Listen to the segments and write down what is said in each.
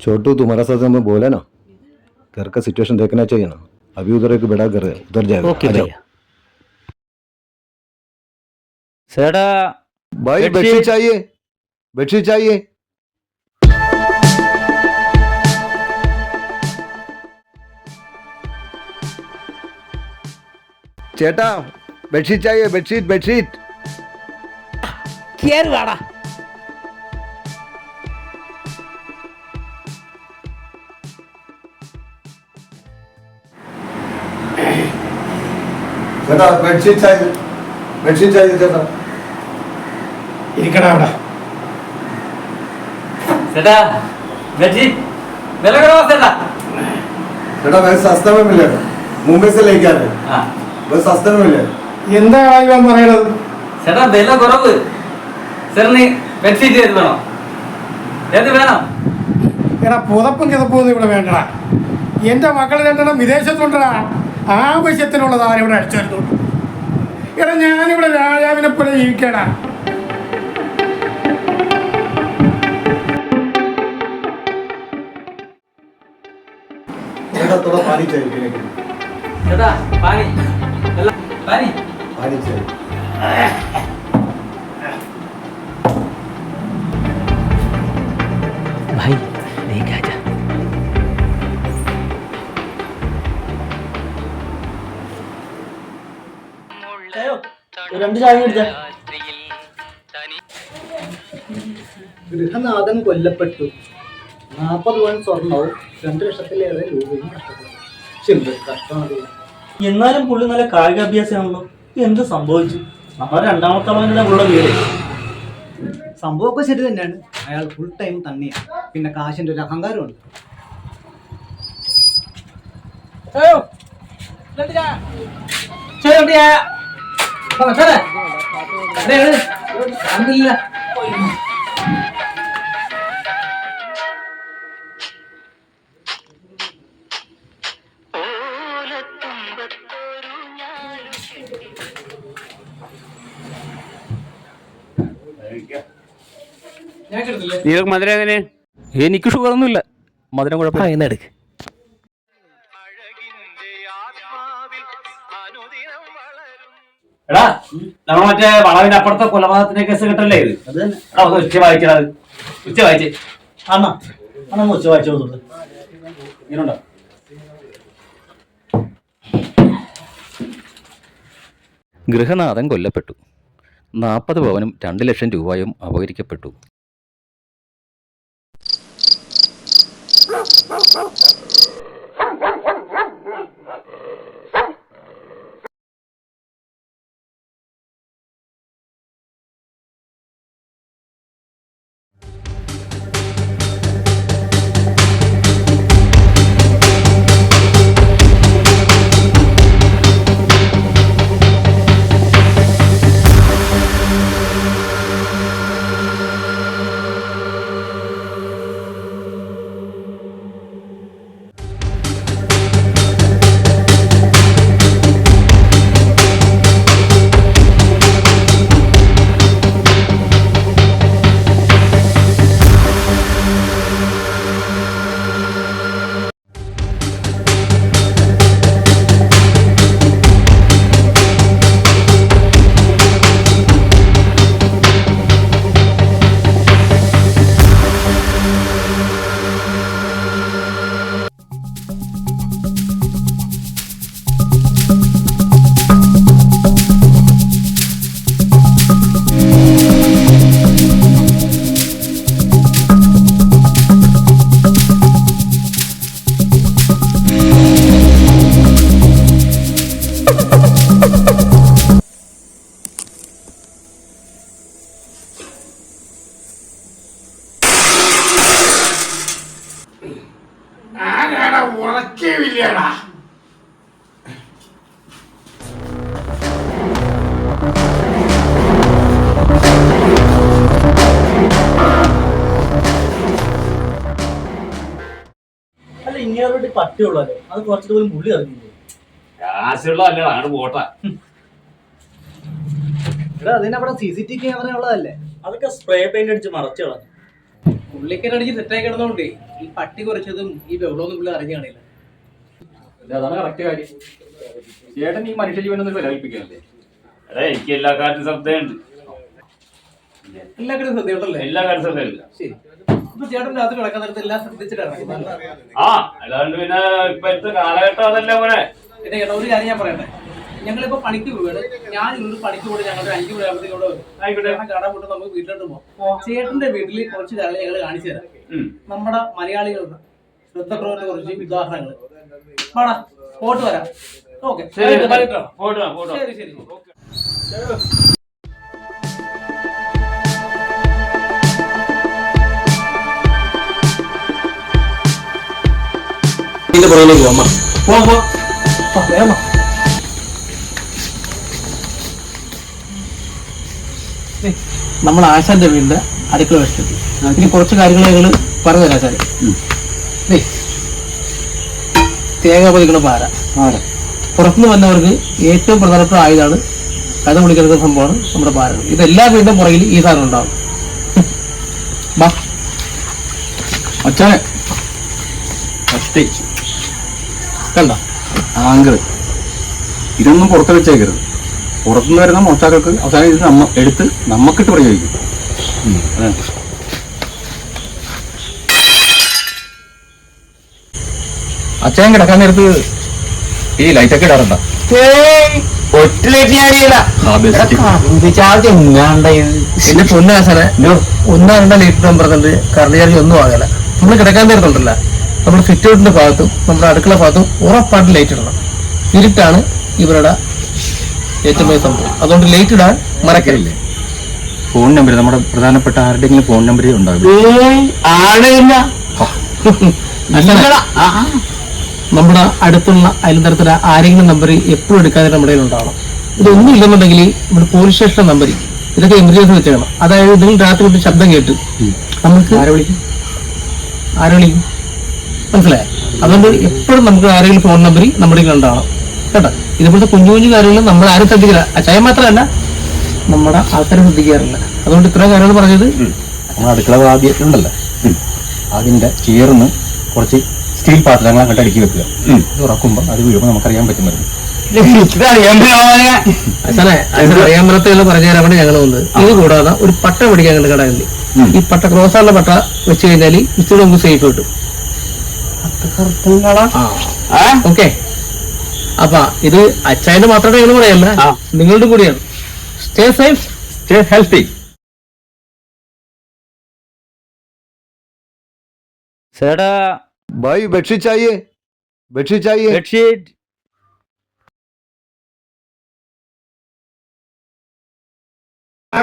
छोटू तुम्हारा साथ हमें बोला ना, घर का सिचुएशन देखना चाहिए ना। अभी उधर एक बड़ा घर है, उधर जाएगा। ओके आ जाओ। भैया। सेड़ा भाई बेडशीट चाहिए, बेडशीट चाहिए। ചേട്ടാ ബെഡ്ഷീറ്റ് चाहिए, बेडशीट बेडशीट। കേറി വാടാ. ചേട്ടാ बेडशीट चाहिए, बेडशीट चाहिए ചേട്ടാ. ഇരിക്കടാ അവിടെ. सेड़ा बेडशीट बेला करो सेड़ा. ചേട്ടാ मैं सस्ता में मिलेगा, मुंबई से लेके आ रहे हैं. हाँ बस सस्ते में मिलेगा. എന്താ ഇവൻ പറയണത്? सेड़ा बेला കുറവ്. സെറിന് ബെഡ്ഷീറ്റ് ഏത് വേണം? ഏത് വേണം? എടാ പുതപ്പും കിതപ്പൊന്നും ഇവിടെ വേണ്ടടാ. എൻ്റെ മക്കൾ രണ്ടെണ്ണം വിദേശത്തുണ്ടടാ. ആവശ്യത്തിനുള്ളതാണ് ഇവിടെ അടിച്ചെടുത്തു. എടാ ഞാനിവിടെ രാജാവിനെ പോലെ ജീവിക്കടാ. ചേട്ടാ थोड़ा पानी चाहिए पीने के लिए. सेड़ा पानी बेला पानी. पानी चाहिए. भाई लेके आजा. രണ്ട് ചായ കുടിച്ചാ. ഗൃഹനാഥൻ കൊല്ലപ്പെട്ടു. 40 പവൻ സ്വർണവും 2 ലക്ഷത്തിലേറെ രൂപയും നഷ്ടപ്പെട്ടു. ചിന്ത കഷ്ടമാണ്. എന്നാലും പുള്ളി നല്ല കായിക അഭ്യാസമാണല്ലോ. എന്ത് സംഭവിച്ചു? നമ്മുടെ രണ്ടാമത്തെ അവൻ്റെ ഉള്ള വീട്. സംഭവമൊക്കെ ശരി തന്നെയാണ്. അയാൾ ഫുൾ ടൈം തന്നെയാണ്. പിന്നെ കാശിന്റെ ഒരു അഹങ്കാരമുണ്ട്. നീക്ക് മധുരം എങ്ങനെ? എനിക്ക് ഷുഗർ ഒന്നുമില്ല. മധുരം കുഴപ്പമില്ല. എന്ന് എടുക്ക്. എടാ നമ്മൾ മറ്റേ വളവിന്റെ അപ്പുറത്തെ കൊലപാതകത്തിന്റെ കേസ് കിട്ടല്ലേ ഇത്? അത് തന്നെ. എടാ ഒന്ന് ഉച്ച വായിച്ചടാ, അത് ഉച്ച വായിച്ചേ. അണ്ണാ അണ്ണ ഉച്ച വായിച്ചു കൊടുത്തു. ഇങ്ങനുണ്ടോ? ഗൃഹനാഥൻ കൊല്ലപ്പെട്ടു. 40 പവനും 2 ലക്ഷം രൂപയും അപഹരിക്കപ്പെട്ടു. ആരാടാ ഉറക്കേവില്ലടാ. അല്ല ഇങ്ങനെ പട്ടിയുള്ളല്ലേ, അത് കുറച്ചിട്ട് പോലും പുള്ളി ഇറങ്ങില്ലേ? കാശുള്ള അല്ലേ ആണ് പോട്ടാ. എടാ അതിനവിടെ CCTV ക്യാമറ ഉള്ളതല്ലേ? അതൊക്കെ സ്പ്രേ പെയിന്റ് അടിച്ച് മറച്ചു കളഞ്ഞു. പുള്ളിക്കാരടിച്ച് സെറ്റായി കിടന്നോണ്ടേ ഈ പട്ടി കുറച്ചതും ഈ ബഹളമൊന്നും പുള്ളി അറിഞ്ഞു കാണില്ല. അതാണ് കറക്റ്റ് കാര്യം. ചേട്ടൻ ഈ മനുഷ്യ ജീവനൊന്നും വിലകൽപ്പിക്കാനല്ലേ? അതെ, എനിക്ക് എല്ലാ കാര്യത്തിലും ശ്രദ്ധയുണ്ട്. എല്ലാ കാര്യവും ശ്രദ്ധയുണ്ടല്ലേ? എല്ലാ കാര്യവും ശ്രദ്ധയില്ല. ശരി, അപ്പൊ ചേട്ടൻ രാത്രി കിടക്കാൻ നേരത്തെ എല്ലാം ശ്രദ്ധിച്ചിട്ടാണ്. ആ, അല്ലാണ്ട് പിന്നെ ഇപ്പോഴത്തെ കാലഘട്ടം അതല്ലേ പോലെ. പിന്നെ ചേട്ടാ ഒരു കാര്യം ഞാൻ പറയട്ടെ, ഞങ്ങളിപ്പോ പണിക്ക് പോവുകയാണ്. ഞാൻ ഇന്ന് പണിക്ക് പോയി ഞങ്ങൾ 5 മണി ആകുമ്പോഴത്തേക്കും ഇവിടെ വരും. ആയിക്കോട്ടെ, കാണാൻ പോയിട്ട് നമുക്ക് വീട്ടിലോട്ട് പോകാം. ചേട്ടന്റെ വീട്ടിൽ കുറച്ച് കാര്യങ്ങൾ ഞങ്ങൾ കാണിച്ചു തരാം. നമ്മുടെ മലയാളികളുടെ ശ്രദ്ധക്കുറവിന്റെ കുറച്ച് ഉദാഹരണങ്ങൾ. വാടാ, പോട്ട് വരാം. ഓക്കെ, ശരി ശരി. ഇതിന്റെ പുറകിലേക്ക് പോവാം. നമ്മൾ ആശാന്റെ വീടിന്റെ അടുക്കള വശത്തെത്തി. ഇനി കുറച്ച് കാര്യങ്ങൾ ഞങ്ങൾ പറഞ്ഞു തരാം ആശാന്. തേങ്ങ പൊതിക്കണ പാര. പുറത്തുനിന്ന് വന്നവർക്ക് ഏറ്റവും പ്രധാനപ്പെട്ട ആയുധമാണ് കഥ വിളിക്കുന്ന സംഭവമാണ് നമ്മുടെ പാര. ഇതെല്ലാ വീടിന്റെ പുറകിൽ ഈ സാധനം ഉണ്ടാവും. അച്ഛനെ കണ്ട ആങ്കർ ഇതൊന്നും പുറത്ത് വെച്ചേക്കരുത്. പുറത്തുനിന്ന് വരുന്ന മോഷ്ടാക്കൾക്ക് അവസാനം ഇത് എടുത്ത് നമ്മക്കിട്ട് പ്രയോഗിക്കും. അച്ഛൻ കിടക്കാൻ നേരത്ത് ഈ ലൈറ്റൊക്കെ ഇടാറുണ്ടോ? ഒറ്റ ലൈറ്റ് ഞാനില്ല. എന്റെ പൊന്നാശനെ 1-2 ലൈറ്റ് പറഞ്ഞിട്ട് കറണ്ട് ചാർജ് ഒന്നും ആകല. നമ്മൾ കിടക്കാൻ നേരത്തുണ്ടല്ല, നമ്മുടെ സിറ്റ് ഔട്ടിന്റെ ഭാഗത്തും നമ്മുടെ അടുക്കള ഭാഗത്തും ഉറപ്പായിട്ട് ലൈറ്റ് ഇടണം. ഇരുട്ടാണ് ഇവരുടെ ഏറ്റവും വലിയ സംഭവം. അതുകൊണ്ട് ലൈറ്റ് ഇടാൻ മറക്കരുത്. ഫോൺ നമ്പർ നമ്മുടെ പ്രധാനപ്പെട്ട ആരുടെങ്കിലും ഫോൺ നമ്പർ ഉണ്ടാവില്ല. നമ്മുടെ അടുത്തുള്ള അയൽത്തരത്തിലെ ആരെങ്കിലും നമ്പർ എപ്പോഴും എടുക്കാതെ നമ്മുടെ ഉണ്ടാവണം. ഇതൊന്നും ഇല്ലെന്നുണ്ടെങ്കിൽ നമ്മുടെ പോലീസ് സ്റ്റേഷൻ നമ്പർ ഇതൊക്കെ എമർജൻസി വെച്ചേക്കണം. അതായത് നിങ്ങൾ രാത്രി കൊണ്ട് ശബ്ദം കേട്ട് നമുക്ക് ആരെ വിളിക്കും മനസ്സിലായോ? അതുകൊണ്ട് എപ്പോഴും നമുക്ക് ആരെങ്കിലും ഫോൺ നമ്പർ നമ്മുടെ ഉണ്ടാവണം കേട്ടോ. ഇതുപോലത്തെ കുഞ്ഞു കുഞ്ഞു കാര്യങ്ങൾ നമ്മൾ ആരും ശ്രദ്ധിക്കില്ല. അച്ചായം മാത്രമല്ല, നമ്മുടെ ആൾക്കാരെ ശ്രദ്ധിക്കാറില്ല. അതുകൊണ്ട് ഇത്രയും കാര്യങ്ങൾ പറഞ്ഞത്. നമ്മുടെ അടുക്കള വാദ്യത്തിലുണ്ടല്ലോ, അതിന്റെ ചേർന്ന് കുറച്ച് സ്റ്റീൽ പാത്രങ്ങൾ അങ്ങോട്ട് അടുക്കി വെക്കുക. ഇത് ഉറക്കുമ്പോൾ അത് വീഴുമ്പോൾ നമുക്കറിയാൻ പറ്റുന്നത്. അറിയാൻ പറ്റത്തുള്ള പറഞ്ഞുതരാണ് ഞങ്ങൾ വന്നത്. ഇത് കൂടാതെ ഒരു പട്ട പിടിക്കാൻ കണ്ട് കടകളിൽ ഈ പട്ട ക്രോസാറിന്റെ പട്ട വെച്ച് കഴിഞ്ഞാൽ ഇച്ചിരി നമുക്ക് സേഫ് കിട്ടും. ഓക്കെ, അപ്പൊ ഇത് അച്ചായന്റെ മാത്രമേ ഞങ്ങൾ പറയല്ല, നിങ്ങളുടെ കൂടിയാണ്. Stay safe, stay healthy. ചേട്ടാ भाई बेडशीट चाहिए, बेडशीट चाहिए। ബെഡ്ഷീറ്റ്.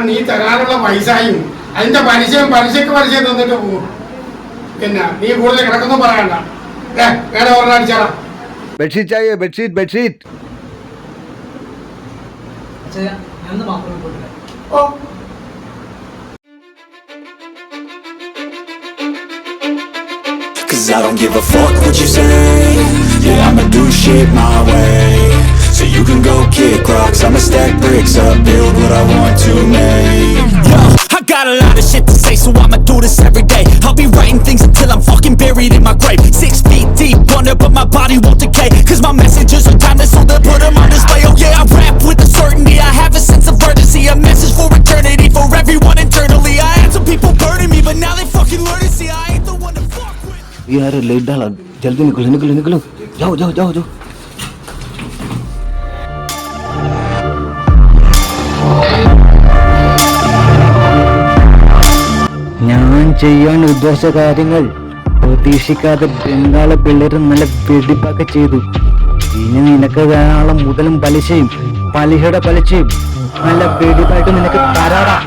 നീ തരാനുള്ള പൈസയും അതിന്റെ പലിശക്ക് തന്നിട്ട് പോകും. പിന്നെ നീ കൂടുതൽ കിടക്കൊന്നും പറയണ്ട. വേറെ ഒരെണ്ണം അടിച്ചാടാ. बेडशीट चाहिए, बेडशीट बेडशीट। ഓ, Cause I don't give a fuck what you say. Yeah, I'ma do shit my way. So you can go kick rocks, I'ma stack bricks up, build what I want to make. Yo, I got a lot of shit to say, so I'ma do this every day. I'll be writing things until I'm fucking buried in my grave. 6 feet deep under, but my body won't decay. Cause my messages are timeless, so they'll put them on display. Oh yeah, I rap with a certainty, I have a sense of urgency. A message for eternity, for everyone internally. I had some people burning me, but now they fucking learn to see I ain't the one to fuck with. यार late डाला, जल्दी निकलो, जाओ। ഞാൻ ചെയ്യാൻ ഉദ്ദേശിച്ച കാര്യങ്ങൾ പ്രതീക്ഷിക്കാതെ ബംഗാള പിള്ളേർ നല്ല വെടിപ്പൊക്കെ ചെയ്തു. ഇനി നിനക്ക് ധാരാളം മുതലും പലിശയും പലിശയുടെ പലിശയും നല്ല വെടിപ്പായിട്ട് നിനക്ക് തരാടാ.